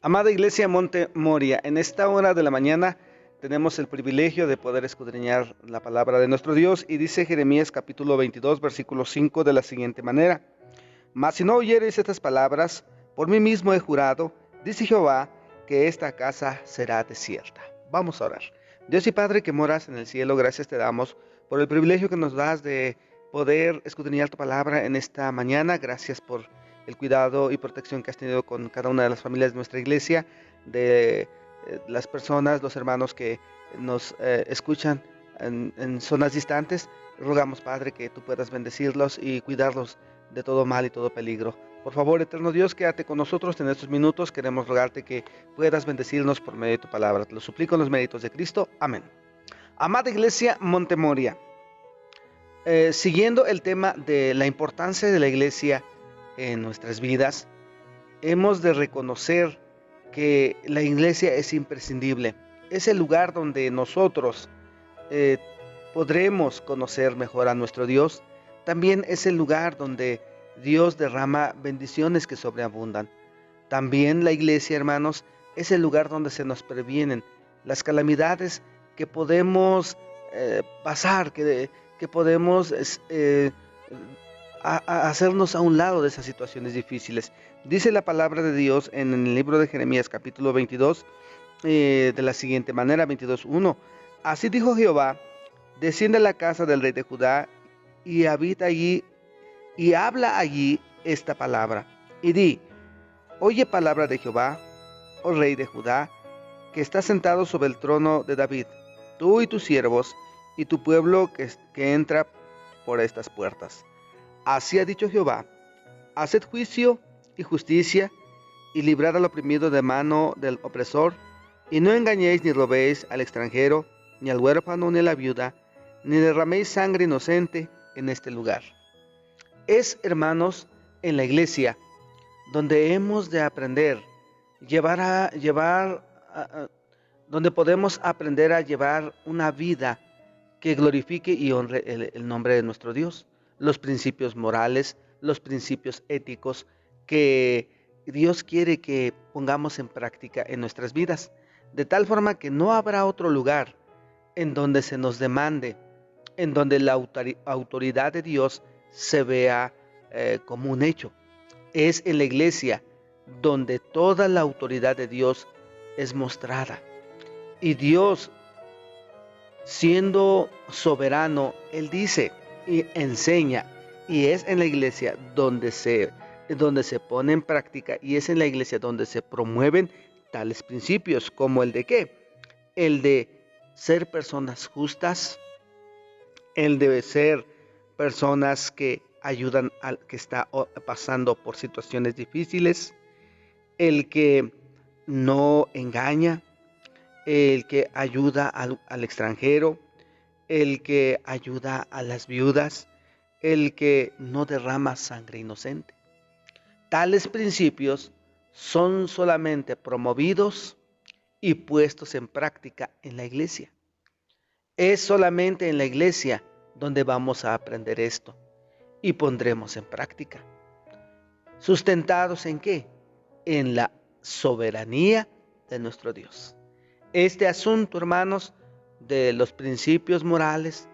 Amada Iglesia Monte Moria, en esta hora de la mañana tenemos el privilegio de poder escudriñar la palabra de nuestro Dios y dice Jeremías capítulo 22, versículo 5 de la siguiente manera: Mas si no oyereis estas palabras, por mí mismo he jurado, dice Jehová, que esta casa será desierta. Vamos a orar. Dios y Padre que moras en el cielo, gracias te damos por el privilegio que nos das de poder escudriñar tu palabra en esta mañana. Gracias por el cuidado y protección que has tenido con cada una de las familias de nuestra iglesia, de las personas, los hermanos que nos escuchan en zonas distantes. Rogamos, Padre, que tú puedas bendecirlos y cuidarlos de todo mal y todo peligro. Por favor, eterno Dios, quédate con nosotros en estos minutos. Queremos rogarte que puedas bendecirnos por medio de tu palabra. Te lo suplico en los méritos de Cristo. Amén. Amada Iglesia Montemoria, siguiendo el tema de la importancia de la iglesia en nuestras vidas, hemos de reconocer que la iglesia es imprescindible. Es el lugar donde nosotros podremos conocer mejor a nuestro Dios. También es el lugar donde Dios derrama bendiciones que sobreabundan. También la iglesia, hermanos, es el lugar donde se nos previenen las calamidades que podemos pasar, que podemos hacernos a un lado de esas situaciones difíciles. Dice la palabra de Dios en el libro de Jeremías capítulo 22 de la siguiente manera, 22:1. Así dijo Jehová: desciende a la casa del rey de Judá y habita allí y habla allí esta palabra y di: oye palabra de Jehová, oh rey de Judá, que está sentado sobre el trono de David, tú y tus siervos y tu pueblo que entra por estas puertas. Así ha dicho Jehová: haced juicio y justicia, y librad al oprimido de mano del opresor, y no engañéis ni robéis al extranjero, ni al huérfano, ni a la viuda, ni derraméis sangre inocente en este lugar. Es, hermanos, en la iglesia donde hemos de aprender, donde podemos aprender a llevar una vida que glorifique y honre el nombre de nuestro Dios, los principios morales, los principios éticos que Dios quiere que pongamos en práctica en nuestras vidas, de tal forma que no habrá otro lugar en donde se nos demande, en donde la autoridad de Dios se vea como un hecho. Es en la iglesia donde toda la autoridad de Dios es mostrada. Y Dios, siendo soberano, Él dice y enseña. Y es en la iglesia donde se pone en práctica, y es en la iglesia donde se promueven tales principios, como el de ¿qué? El de ser personas justas, el de ser personas que ayudan al que está pasando por situaciones difíciles, el que no engaña, el que ayuda al extranjero, el que ayuda a las viudas, el que no derrama sangre inocente. Tales principios son solamente promovidos y puestos en práctica en la iglesia. Es solamente en la iglesia donde vamos a aprender esto y pondremos en práctica. ¿Sustentados en qué? En la soberanía de nuestro Dios. Este asunto, hermanos, de los principios morales,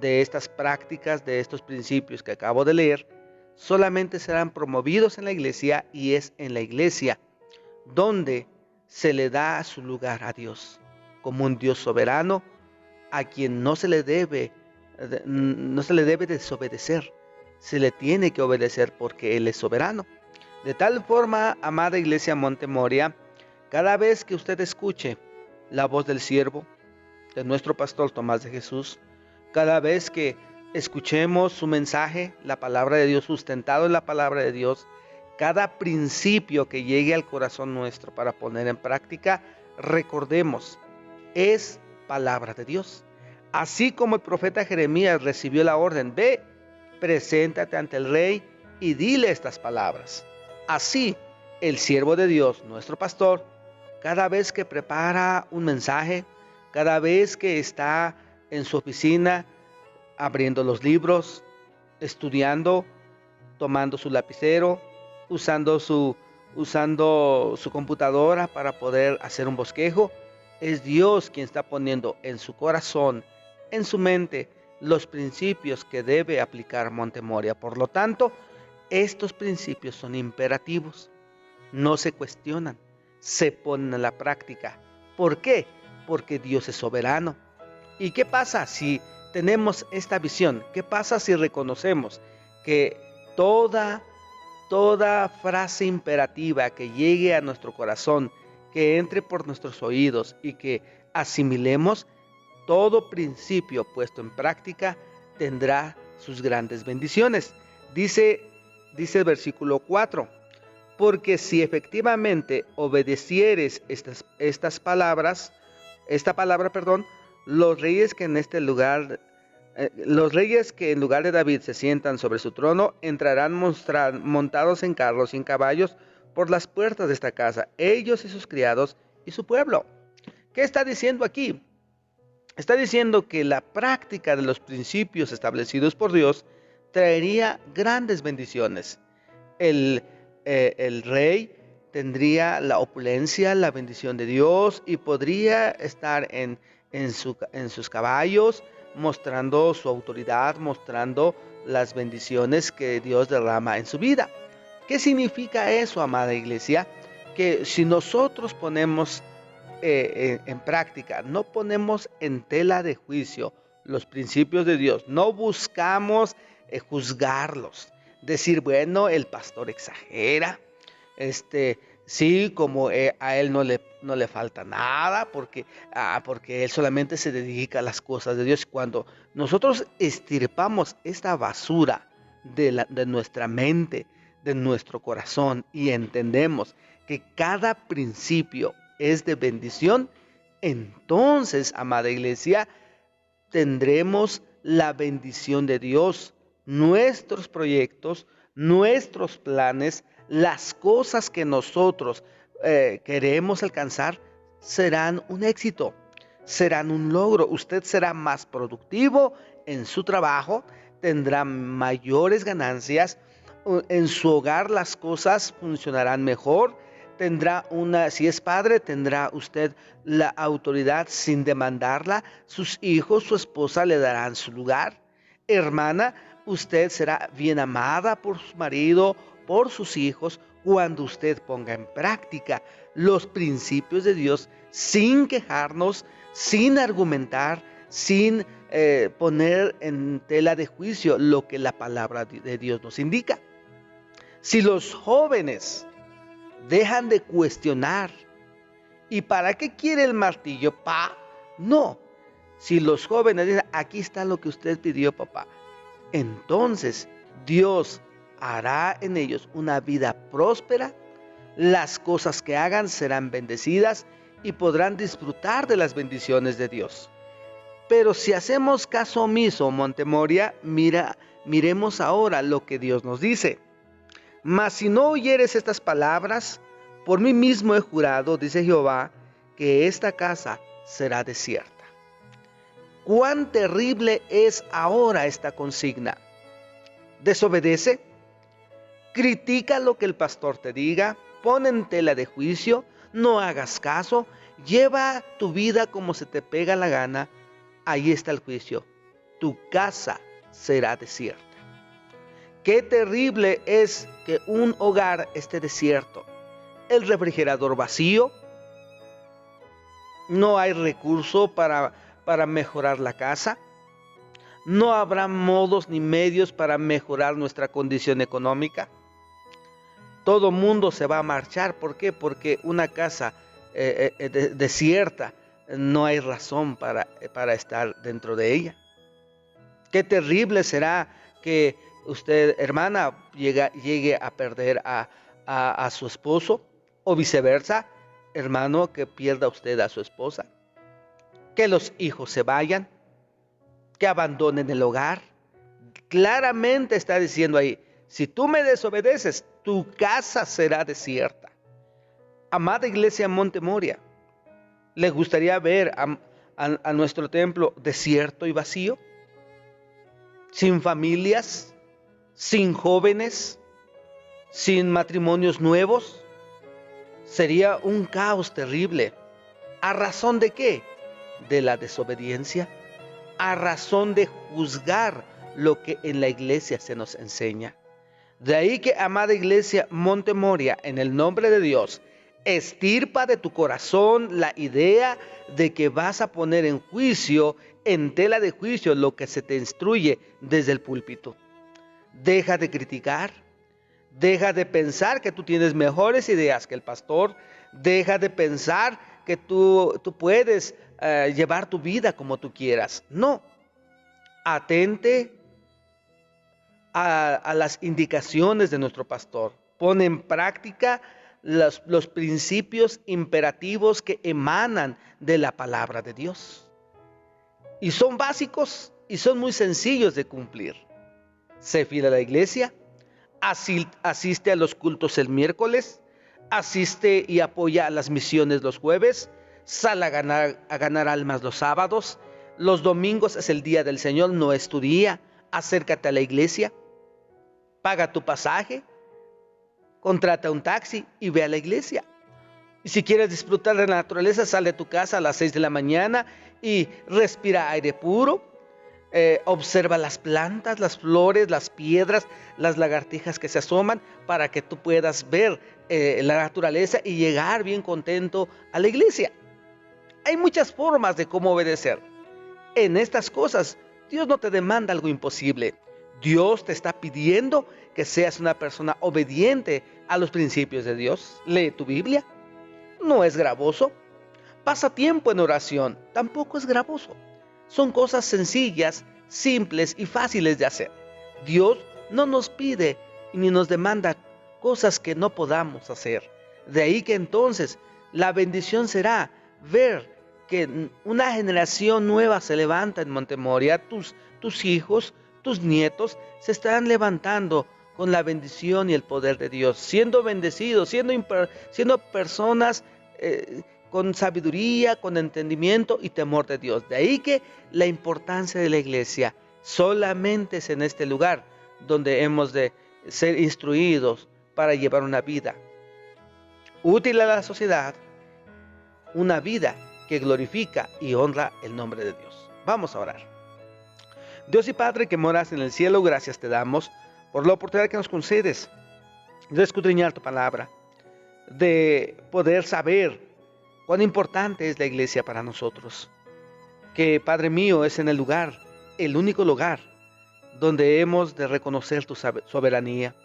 de estas prácticas, de estos principios que acabo de leer, solamente serán promovidos en la iglesia, y es en la iglesia donde se le da su lugar a Dios como un Dios soberano a quien no se le debe desobedecer. Se le tiene que obedecer porque Él es soberano. De tal forma, amada Iglesia Montemoria, cada vez que usted escuche la voz del siervo, de nuestro pastor Tomás de Jesús, cada vez que escuchemos su mensaje, la palabra de Dios, sustentado en la palabra de Dios, cada principio que llegue al corazón nuestro para poner en práctica, recordemos, es palabra de Dios. Así como el profeta Jeremías recibió la orden: ve, preséntate ante el rey y dile estas palabras. Así, el siervo de Dios, nuestro pastor, cada vez que prepara un mensaje, cada vez que está en su oficina, abriendo los libros, estudiando, tomando su lapicero, usando su usando su computadora para poder hacer un bosquejo. Es Dios quien está poniendo en su corazón, en su mente, los principios que debe aplicar Montemoria. Por lo tanto, estos principios son imperativos, no se cuestionan, se ponen a la práctica. ¿Por qué? Porque Dios es soberano. ¿Y qué pasa si tenemos esta visión? ¿Qué pasa si reconocemos que toda frase imperativa que llegue a nuestro corazón, que entre por nuestros oídos y que asimilemos, todo principio puesto en práctica tendrá sus grandes bendiciones? Dice el versículo 4, porque si efectivamente obedecieres esta palabra, los reyes que en lugar de David se sientan sobre su trono, entrarán montados en carros y en caballos por las puertas de esta casa, ellos y sus criados y su pueblo. ¿Qué está diciendo aquí? Está diciendo que la práctica de los principios establecidos por Dios traería grandes bendiciones. El rey tendría la opulencia, la bendición de Dios, y podría estar en sus caballos, mostrando su autoridad, mostrando las bendiciones que Dios derrama en su vida. ¿Qué significa eso, amada iglesia? Que si nosotros ponemos en práctica, no ponemos en tela de juicio los principios de Dios, no buscamos juzgarlos, decir, bueno, el pastor exagera, sí, como a él no le falta nada, porque él solamente se dedica a las cosas de Dios. Cuando nosotros extirpamos esta basura de nuestra mente, de nuestro corazón, y entendemos que cada principio es de bendición, entonces, amada iglesia, tendremos la bendición de Dios. Nuestros proyectos, nuestros planes, las cosas que nosotros queremos alcanzar serán un éxito, serán un logro. Usted será más productivo en su trabajo, tendrá mayores ganancias, en su hogar las cosas funcionarán mejor. Si es padre, tendrá usted la autoridad sin demandarla. Sus hijos, su esposa le darán su lugar. Hermana, usted será bien amada por su marido, por sus hijos, cuando usted ponga en práctica los principios de Dios sin quejarnos, sin argumentar, sin poner en tela de juicio lo que la palabra de Dios nos indica. Si los jóvenes dejan de cuestionar, ¿y para qué quiere el martillo, pa? No. Si los jóvenes dicen, aquí está lo que usted pidió, papá, entonces Dios hará en ellos una vida próspera, las cosas que hagan serán bendecidas y podrán disfrutar de las bendiciones de Dios. Pero si hacemos caso omiso, Montemoria, miremos ahora lo que Dios nos dice. Mas si no oyeres estas palabras, por mí mismo he jurado, dice Jehová, que esta casa será desierta. ¿Cuán terrible es ahora esta consigna? Desobedece, critica lo que el pastor te diga, pon en tela de juicio, no hagas caso, lleva tu vida como se te pega la gana. Ahí está el juicio. Tu casa será desierta. Qué terrible es que un hogar esté desierto. El refrigerador vacío. No hay recurso para mejorar la casa. No habrá modos ni medios para mejorar nuestra condición económica. Todo mundo se va a marchar. ¿Por qué? Porque una casa desierta, no hay razón para estar dentro de ella. Qué terrible será que usted, hermana, llegue a perder a su esposo, o viceversa, hermano, que pierda usted a su esposa. Que los hijos se vayan, que abandonen el hogar. Claramente está diciendo ahí, si tú me desobedeces, tu casa será desierta. Amada iglesia Montemoria, ¿le gustaría ver a nuestro templo desierto y vacío? Sin familias, sin jóvenes, sin matrimonios nuevos, Sería un caos terrible. ¿A razón de qué? De la desobediencia. A razón de juzgar lo que en la iglesia se nos enseña. De ahí que, amada iglesia Monte Moria, en el nombre de Dios, estirpa de tu corazón la idea de que vas a poner en juicio, en tela de juicio, lo que se te instruye desde el púlpito. Deja de criticar, deja de pensar que tú tienes mejores ideas que el pastor, deja de pensar que tú puedes llevar tu vida como tú quieras. No, atente a las indicaciones de nuestro pastor. Pon en práctica los principios imperativos que emanan de la palabra de Dios. Y son básicos y son muy sencillos de cumplir. Sé fiel a la iglesia, asiste a los cultos el miércoles, asiste y apoya a las misiones los jueves, sal a ganar almas los sábados, los domingos es el día del Señor, no es tu día, acércate a la iglesia, paga tu pasaje, contrata un taxi y ve a la iglesia. Y si quieres disfrutar de la naturaleza, sal de tu casa a las 6 de la mañana y respira aire puro. Observa las plantas, las flores, las piedras, las lagartijas que se asoman para que tú puedas ver la naturaleza y llegar bien contento a la iglesia. Hay muchas formas de cómo obedecer. En estas cosas, Dios no te demanda algo imposible. Dios te está pidiendo que seas una persona obediente a los principios de Dios. Lee tu Biblia. No es gravoso. Pasa tiempo en oración. Tampoco es gravoso. Son cosas sencillas, simples y fáciles de hacer. Dios no nos pide ni nos demanda cosas que no podamos hacer. De ahí que entonces la bendición será ver que una generación nueva se levanta en Montemoria. Tus hijos, tus nietos se estarán levantando con la bendición y el poder de Dios, siendo bendecidos, siendo personas con sabiduría, con entendimiento y temor de Dios. De ahí que la importancia de la iglesia solamente es en este lugar donde hemos de ser instruidos para llevar una vida útil a la sociedad, una vida que glorifica y honra el nombre de Dios. Vamos a orar. Dios y Padre que moras en el cielo, gracias te damos por la oportunidad que nos concedes de escudriñar tu palabra, de poder saber cuán importante es la iglesia para nosotros. Que, Padre mío, es en el lugar, el único lugar, donde hemos de reconocer tu soberanía.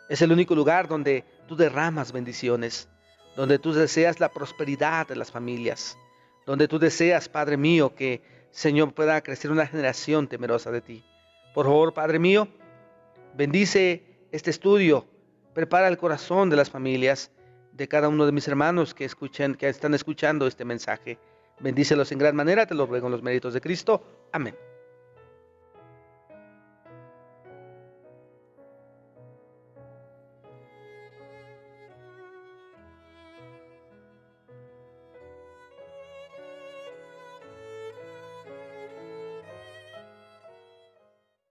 Es el único lugar donde tú derramas bendiciones, donde tú deseas la prosperidad de las familias, donde tú deseas, Padre mío, que, Señor, pueda crecer una generación temerosa de ti. Por favor, Padre mío, bendice este estudio, prepara el corazón de las familias, de cada uno de mis hermanos que están escuchando este mensaje. Bendícelos en gran manera, te lo ruego en los méritos de Cristo. Amén.